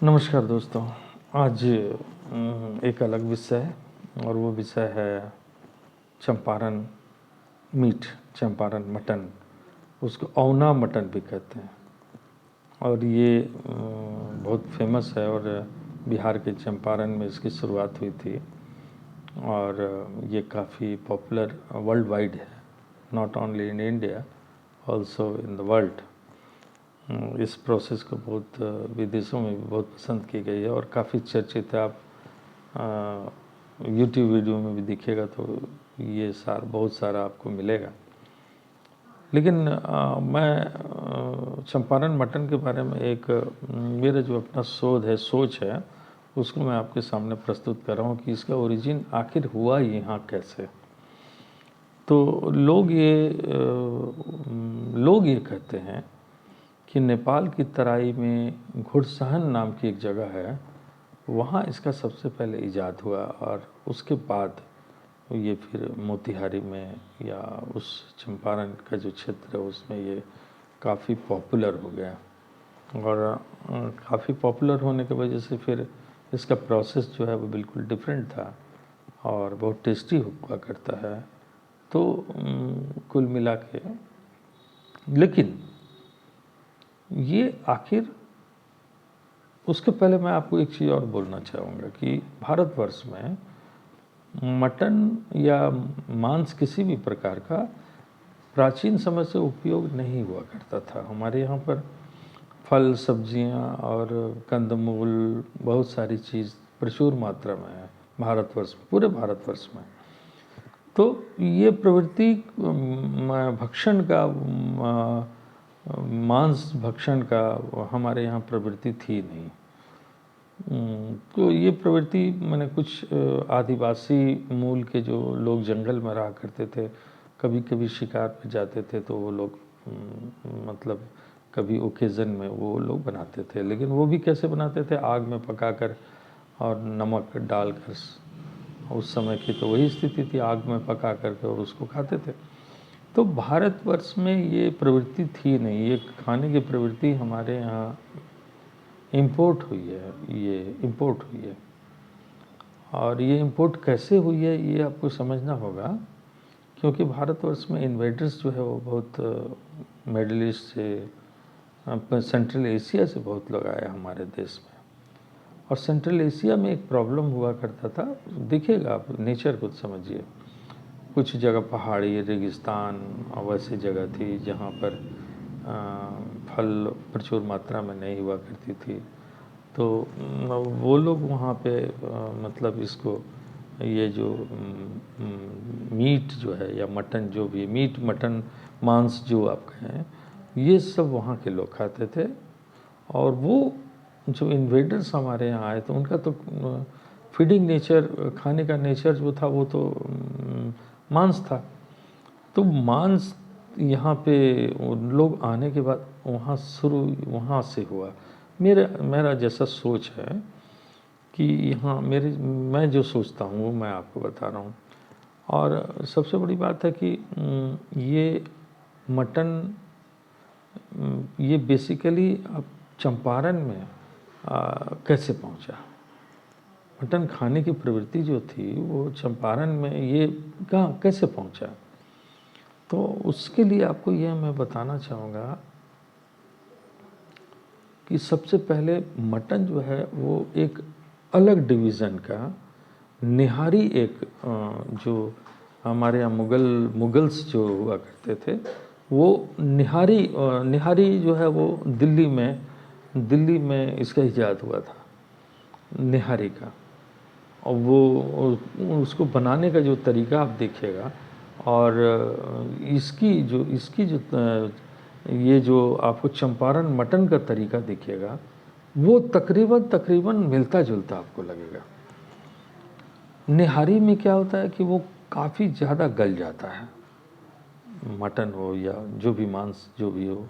नमस्कार दोस्तों। आज एक अलग विषय है और वो विषय है चंपारण मीट, चंपारण मटन। उसको औना मटन भी कहते हैं और ये बहुत फेमस है और बिहार के चंपारण में इसकी शुरुआत हुई थी और ये काफ़ी पॉपुलर वर्ल्ड वाइड है, not only in India, also in the world. इस प्रोसेस को बहुत विदेशों में भी बहुत पसंद की गई है और काफ़ी चर्चित है। आप यूट्यूब वीडियो में भी दिखेगा तो ये बहुत सारा आपको मिलेगा। लेकिन मैं चंपारण मटन के बारे में एक मेरा जो अपना शोध है, सोच है, उसको मैं आपके सामने प्रस्तुत कर रहा हूँ कि इसका ओरिजिन आखिर हुआ यहाँ कैसे। तो लोग ये कहते हैं कि नेपाल की तराई में घुड़सहन नाम की एक जगह है, वहाँ इसका सबसे पहले इजाद हुआ और उसके बाद ये फिर मोतिहारी में या उस चंपारण का जो क्षेत्र है उसमें ये काफ़ी पॉपुलर हो गया और काफ़ी पॉपुलर होने की वजह से फिर इसका प्रोसेस जो है वो बिल्कुल डिफरेंट था और बहुत टेस्टी हुआ करता है। तो कुल मिला के लेकिन ये आखिर उसके पहले मैं आपको एक चीज़ और बोलना चाहूँगा कि भारतवर्ष में मटन या मांस किसी भी प्रकार का प्राचीन समय से उपयोग नहीं हुआ करता था। हमारे यहाँ पर फल, सब्जियाँ और कंदमूल, बहुत सारी चीज़ प्रचुर मात्रा में है भारतवर्ष में, पूरे भारतवर्ष में। तो ये प्रवृत्ति भक्षण का, मांस भक्षण का हमारे यहाँ प्रवृत्ति थी नहीं। तो ये प्रवृत्ति मैंने कुछ आदिवासी मूल के जो लोग जंगल में रहा करते थे, कभी कभी शिकार पे जाते थे तो वो लोग मतलब कभी ओकेज़न में वो लोग बनाते थे। लेकिन वो भी कैसे बनाते थे? आग में पकाकर और नमक डालकर। उस समय की तो वही स्थिति थी, आग में पका करके और उसको खाते थे। तो भारतवर्ष में ये प्रवृत्ति थी नहीं। ये खाने की प्रवृत्ति हमारे यहाँ इंपोर्ट हुई है, ये इंपोर्ट हुई है। और ये इंपोर्ट कैसे हुई है ये आपको समझना होगा, क्योंकि भारतवर्ष में इन्वेडर्स जो है वो बहुत मिडिल ईस्ट से, सेंट्रल एशिया से बहुत लोग आए हमारे देश में। और सेंट्रल एशिया में एक प्रॉब्लम हुआ करता था, देखिएगा आप, नेचर को समझिए। कुछ जगह पहाड़ी, रेगिस्तान और वैसी जगह थी जहाँ पर फल प्रचुर मात्रा में नहीं हुआ करती थी। तो वो लोग वहाँ पे मतलब इसको, ये जो मीट जो है या मटन, जो भी मीट, मटन, मांस जो आप कहें, ये सब वहाँ के लोग खाते थे। और वो जो इन्वेडर्स हमारे यहाँ आए तो उनका तो फीडिंग नेचर, खाने का नेचर जो था वो तो मांस था। तो मांस यहाँ पे लोग आने के बाद वहाँ से हुआ। मेरा जैसा सोच है कि यहाँ मैं जो सोचता हूँ वो मैं आपको बता रहा हूँ। और सबसे बड़ी बात है कि ये मटन, ये बेसिकली अब चंपारण में कैसे पहुँचा। मटन खाने की प्रवृत्ति जो थी वो चंपारण में ये कहाँ कैसे पहुँचा, तो उसके लिए आपको यह मैं बताना चाहूँगा कि सबसे पहले मटन जो है वो एक अलग डिवीज़न का निहारी, एक जो हमारे यहाँ मुगल्स जो हुआ करते थे, वो निहारी जो है वो दिल्ली में इसका इजाद हुआ था, निहारी का। और वो उसको बनाने का जो तरीका आप देखिएगा और इसकी जो ये जो आपको चंपारण मटन का तरीका देखिएगा, वो तकरीबन मिलता जुलता आपको लगेगा। निहारी में क्या होता है कि वो काफ़ी ज़्यादा गल जाता है, मटन हो या जो भी मांस जो भी हो।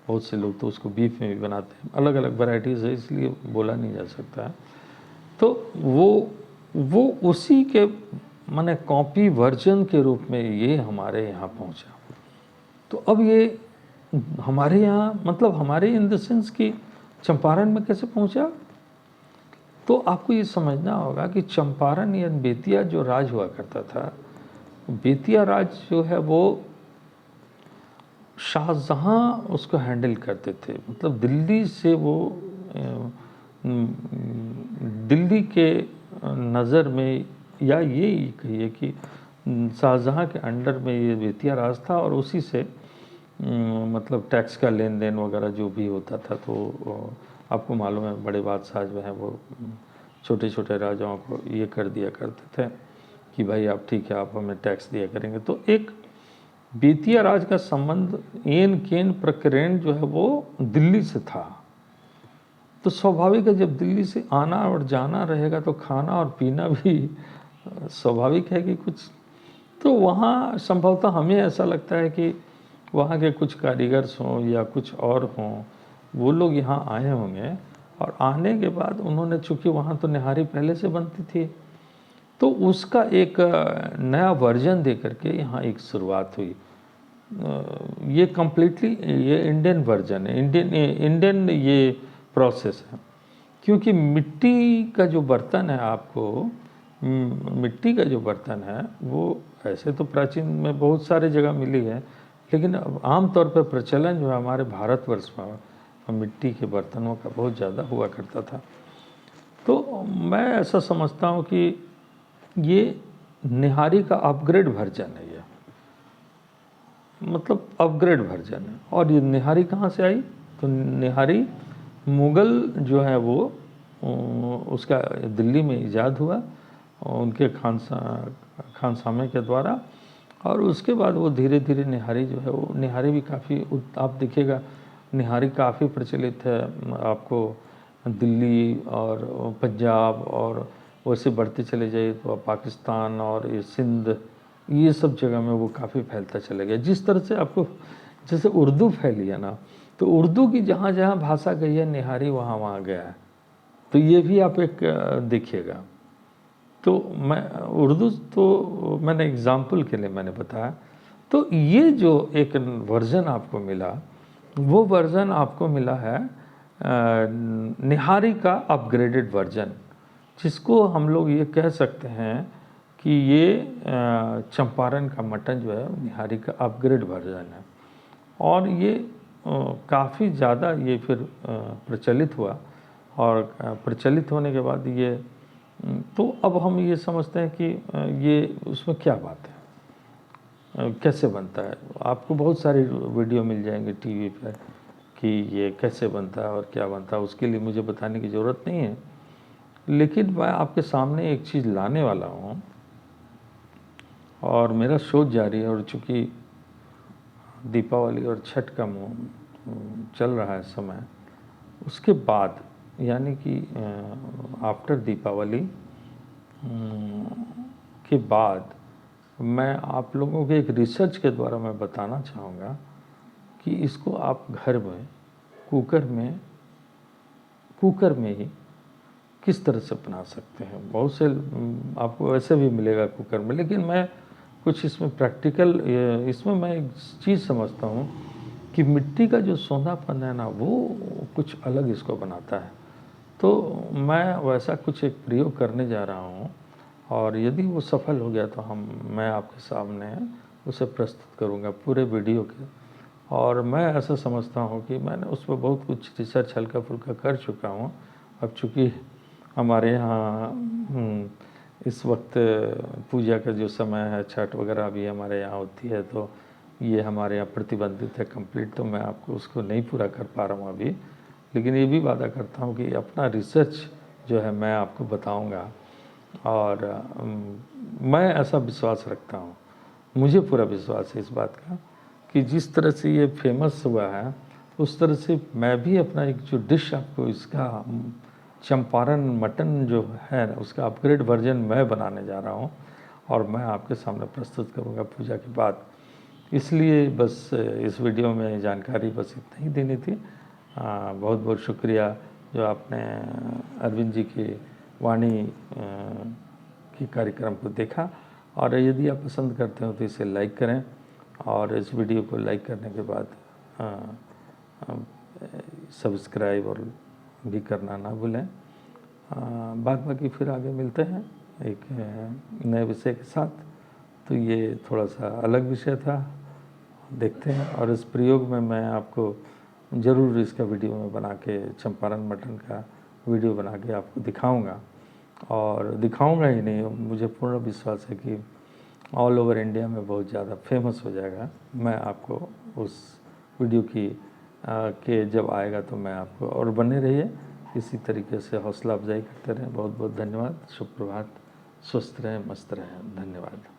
बहुत से लोग तो उसको बीफ में भी बनाते हैं, अलग अलग वैरायटीज़ है, इसलिए बोला नहीं जा सकता है। तो वो उसी के माने कॉपी वर्जन के रूप में ये हमारे यहाँ पहुँचा। तो अब ये हमारे यहाँ, मतलब हमारे इन द सेंस कि चंपारण में कैसे पहुँचा, तो आपको ये समझना होगा कि चंपारण या बेतिया जो राज हुआ करता था, बेतिया राज जो है वो शाहजहाँ उसको हैंडल करते थे। मतलब दिल्ली से वो दिल्ली के नज़र में, या ये कहिए कि शाहजहाँ के अंडर में ये बेतिया राज था, और उसी से मतलब टैक्स का लेन देन वगैरह जो भी होता था। तो आपको मालूम है बड़े बादशाह जो हैं वो छोटे छोटे राजाओं को ये कर दिया करते थे कि भाई आप ठीक है, आप हमें टैक्स दिया करेंगे। तो एक बेतिया राज का संबंध एन केन प्रकरण जो है वो दिल्ली से था। तो स्वाभाविक है जब दिल्ली से आना और जाना रहेगा तो खाना और पीना भी स्वाभाविक है कि कुछ, तो वहाँ संभवतः हमें ऐसा लगता है कि वहाँ के कुछ कारीगर्स हों या कुछ और हों, वो लोग यहाँ आए होंगे, और आने के बाद उन्होंने, चूँकि वहाँ तो निहारी पहले से बनती थी, तो उसका एक नया वर्जन दे करके यहाँ एक शुरुआत हुई। ये कम्प्लीटली ये इंडियन वर्जन है, इंडियन ये प्रोसेस है। क्योंकि मिट्टी का जो बर्तन है, आपको मिट्टी का जो बर्तन है वो ऐसे तो प्राचीन में बहुत सारे जगह मिली है, लेकिन आम तौर पर प्रचलन जो है हमारे भारतवर्ष में मिट्टी के बर्तनों का बहुत ज़्यादा हुआ करता था। तो मैं ऐसा समझता हूँ कि ये निहारी का अपग्रेड वर्जन है, ये मतलब अपग्रेड वर्जन है। और ये निहारी कहाँ से आई? तो निहारी मुग़ल जो है वो उसका दिल्ली में ईजाद हुआ उनके खानसामे के द्वारा, और उसके बाद वो धीरे धीरे निहारी जो है वो, निहारी भी काफ़ी, आप देखिएगा निहारी काफ़ी प्रचलित है आपको दिल्ली और पंजाब, और वैसे बढ़ते चले जाइए तो पाकिस्तान और ये सिंध, ये सब जगह में वो काफ़ी फैलता चला गया। जिस तरह से आपको जैसे उर्दू फैली है ना, तो उर्दू की जहाँ जहाँ भाषा गई है निहारी वहाँ वहाँ गया है। तो ये भी आप एक देखिएगा। तो मैं उर्दू तो मैंने एग्ज़ाम्पल के लिए मैंने बताया। तो ये जो एक वर्ज़न आपको मिला, वो वर्ज़न आपको मिला है निहारी का अपग्रेडेड वर्ज़न, जिसको हम लोग ये कह सकते हैं कि ये चंपारण का मटन जो है निहारी का अपग्रेड वर्ज़न है। और ये काफ़ी ज़्यादा ये फिर प्रचलित हुआ, और प्रचलित होने के बाद ये तो अब हम ये समझते हैं कि ये उसमें क्या बात है, कैसे बनता है। आपको बहुत सारी वीडियो मिल जाएंगे टीवी पर कि ये कैसे बनता है और क्या बनता है, उसके लिए मुझे बताने की ज़रूरत नहीं है। लेकिन मैं आपके सामने एक चीज़ लाने वाला हूँ, और मेरा शोध जारी है, और चूँकि दीपावली और छठ का चल रहा है समय, उसके बाद यानी कि आफ्टर दीपावली के बाद मैं आप लोगों के एक रिसर्च के द्वारा मैं बताना चाहूँगा कि इसको आप घर में कुकर में ही किस तरह से बना सकते हैं। बहुत से आपको वैसे भी मिलेगा कुकर में, लेकिन मैं कुछ इसमें प्रैक्टिकल, इसमें मैं एक चीज़ समझता हूँ कि मिट्टी का जो सोंधापन है ना, वो कुछ अलग इसको बनाता है। तो मैं वैसा कुछ एक प्रयोग करने जा रहा हूँ, और यदि वो सफल हो गया तो मैं आपके सामने उसे प्रस्तुत करूँगा पूरे वीडियो के। और मैं ऐसा समझता हूँ कि मैंने उस पर बहुत कुछ रिसर्च हल्का फुल्का कर चुका हूँ। अब चूँकि हमारे यहाँ इस वक्त पूजा का जो समय है, छठ वगैरह भी हमारे यहाँ होती है, तो ये हमारे यहाँ प्रतिबंधित है कंप्लीट, तो मैं आपको उसको नहीं पूरा कर पा रहा हूँ अभी। लेकिन ये भी वादा करता हूँ कि अपना रिसर्च जो है मैं आपको बताऊँगा, और मैं ऐसा विश्वास रखता हूँ, मुझे पूरा विश्वास है इस बात का कि जिस तरह से ये फेमस हुआ है, उस तरह से मैं भी अपना एक जो डिश आपको इसका चंपारण मटन जो है उसका अपग्रेड वर्जन मैं बनाने जा रहा हूँ, और मैं आपके सामने प्रस्तुत करूँगा पूजा के बाद। इसलिए बस इस वीडियो में जानकारी बस इतना ही देनी थी। बहुत बहुत शुक्रिया जो आपने अरविंद जी की वाणी की कार्यक्रम को देखा, और यदि आप पसंद करते हो तो इसे लाइक करें, और इस वीडियो को लाइक करने के बाद सब्सक्राइब और भी करना ना भूलें। बाकी फिर आगे मिलते हैं एक नए विषय के साथ। तो ये थोड़ा सा अलग विषय था, देखते हैं। और इस प्रयोग में मैं आपको ज़रूर इसका वीडियो में बना के, चंपारण मटन का वीडियो बना के आपको दिखाऊंगा। और दिखाऊंगा ही नहीं, मुझे पूर्ण विश्वास है कि ऑल ओवर इंडिया में बहुत ज़्यादा फेमस हो जाएगा। मैं आपको उस वीडियो की के जब आएगा तो मैं आपको, और बने रहिए इसी तरीके से, हौसला अफजाई करते रहें। बहुत बहुत धन्यवाद। शुभ प्रभात, स्वस्थ रहें, मस्त रहें। धन्यवाद।